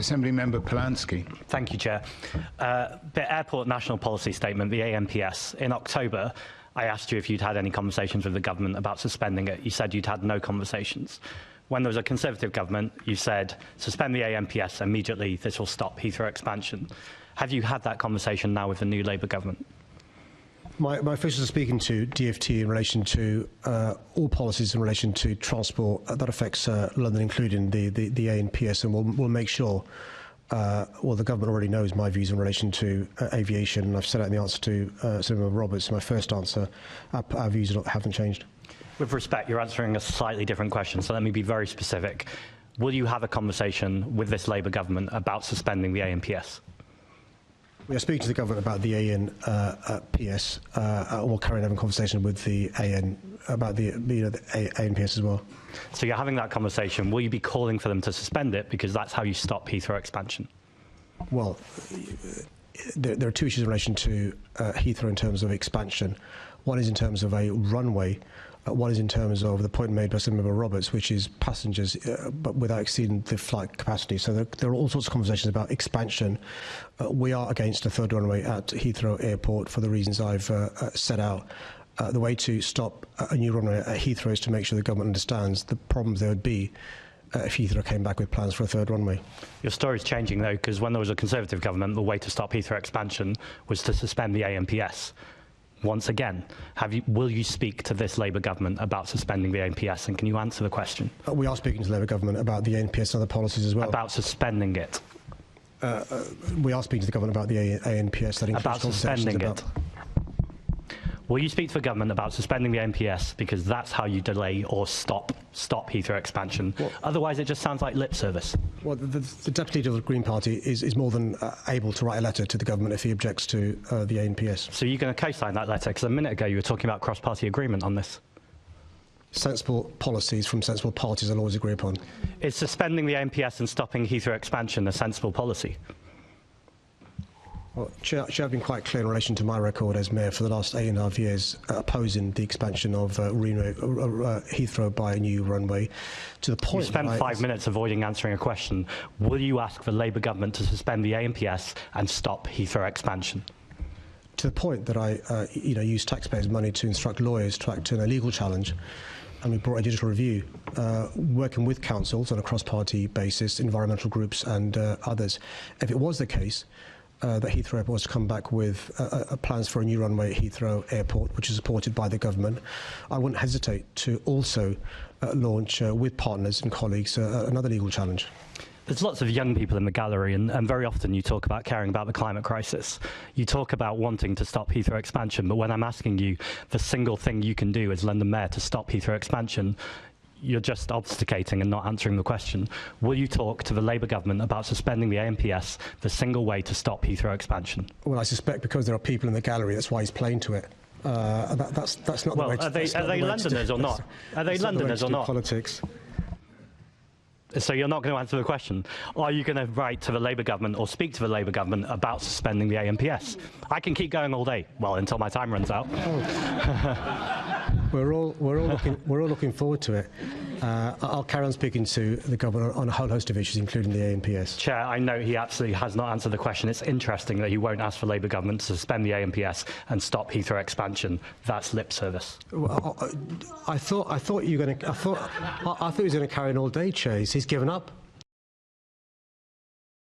Assembly Member Polanski. Thank you, Chair. The Airport National Policy Statement, the ANPS, in October, I asked you if you'd had any conversations with the government about suspending it. You said you'd had no conversations. When there was a Conservative government, you said, suspend the ANPS immediately, this will stop Heathrow expansion. Have you had that conversation now with the new Labour government? My officials are speaking to DfT in relation to all policies in relation to transport that affects London, including the ANPS, and we'll make sure, well, the government already knows my views in relation to aviation, and I've said that in the answer to Senator Roberts. My first answer, our views haven't changed. With respect, you're answering a slightly different question, so let me be very specific. Will you have a conversation with this Labour government about suspending the ANPS? We are speaking to the government about the ANPS. We'll carry on having a conversation with the about the ANPS as well. So you're having that conversation. Will you be calling for them to suspend it because that's how you stop Heathrow expansion? Well, there are two issues in relation to Heathrow in terms of expansion. One is in terms of a runway. One is in terms of the point made by Senator Roberts, which is passengers, but without exceeding the flight capacity. So there are all sorts of conversations about expansion. We are against a third runway at Heathrow Airport for the reasons I've set out. The way to stop a new runway at Heathrow is to make sure the government understands the problems there would be if Heathrow came back with plans for a third runway. Your story's changing, though, because when there was a Conservative government, the way to stop Heathrow expansion was to suspend the ANPS. Once again, will you speak to this Labour government about suspending the ANPS, and can you answer the question? We are speaking to the Labour government about the ANPS and other policies as well. About suspending it? We are speaking to the government about the ANPS. That includes about suspending it? Will you speak to the government about suspending the ANPS because that's how you delay or stop Heathrow expansion? Well, otherwise, it just sounds like lip service. Well, the Deputy Leader of the Green Party is more than able to write a letter to the government if he objects to the ANPS. So you're going to co-sign that letter? Because a minute ago you were talking about cross-party agreement on this. Sensible policies from sensible parties are always agreed upon. Is suspending the ANPS and stopping Heathrow expansion a sensible policy? Well, Chair, I've been quite clear in relation to my record as Mayor for the last 8.5 years opposing the expansion of Heathrow by a new runway, to the point... You spent 5 minutes avoiding answering a question. Will you ask the Labour government to suspend the ANPS and stop Heathrow expansion? To the point that I used taxpayers' money to instruct lawyers to act in a legal challenge, and we brought a judicial review, working with councils on a cross-party basis, environmental groups and others. If it was the case that Heathrow Airport was to come back with plans for a new runway at Heathrow Airport, which is supported by the government, I wouldn't hesitate to also launch, with partners and colleagues, another legal challenge. There's lots of young people in the gallery, and very often you talk about caring about the climate crisis. You talk about wanting to stop Heathrow expansion, but when I'm asking you, the single thing you can do as London Mayor to stop Heathrow expansion, you're just obfuscating and not answering the question. Will you talk to the Labour government about suspending the ANPS, the single way to stop Heathrow expansion? Well, I suspect because there are people in the gallery, that's why he's playing to it. That's not the way to... Are they Londoners or not? Are they Londoners or not? Politics. So you're not going to answer the question. Are you going to write to the Labour government or speak to the Labour government about suspending the ANPS? I can keep going all day, well, until my time runs out. We're all looking forward to it. I'll carry on speaking to the government on a whole host of issues, including the ANPS. Chair, I know he absolutely has not answered the question. It's interesting that he won't ask for Labour government to suspend the ANPS and stop Heathrow expansion. That's lip service. Well, I thought he was going to carry on all day, Chair. He's given up.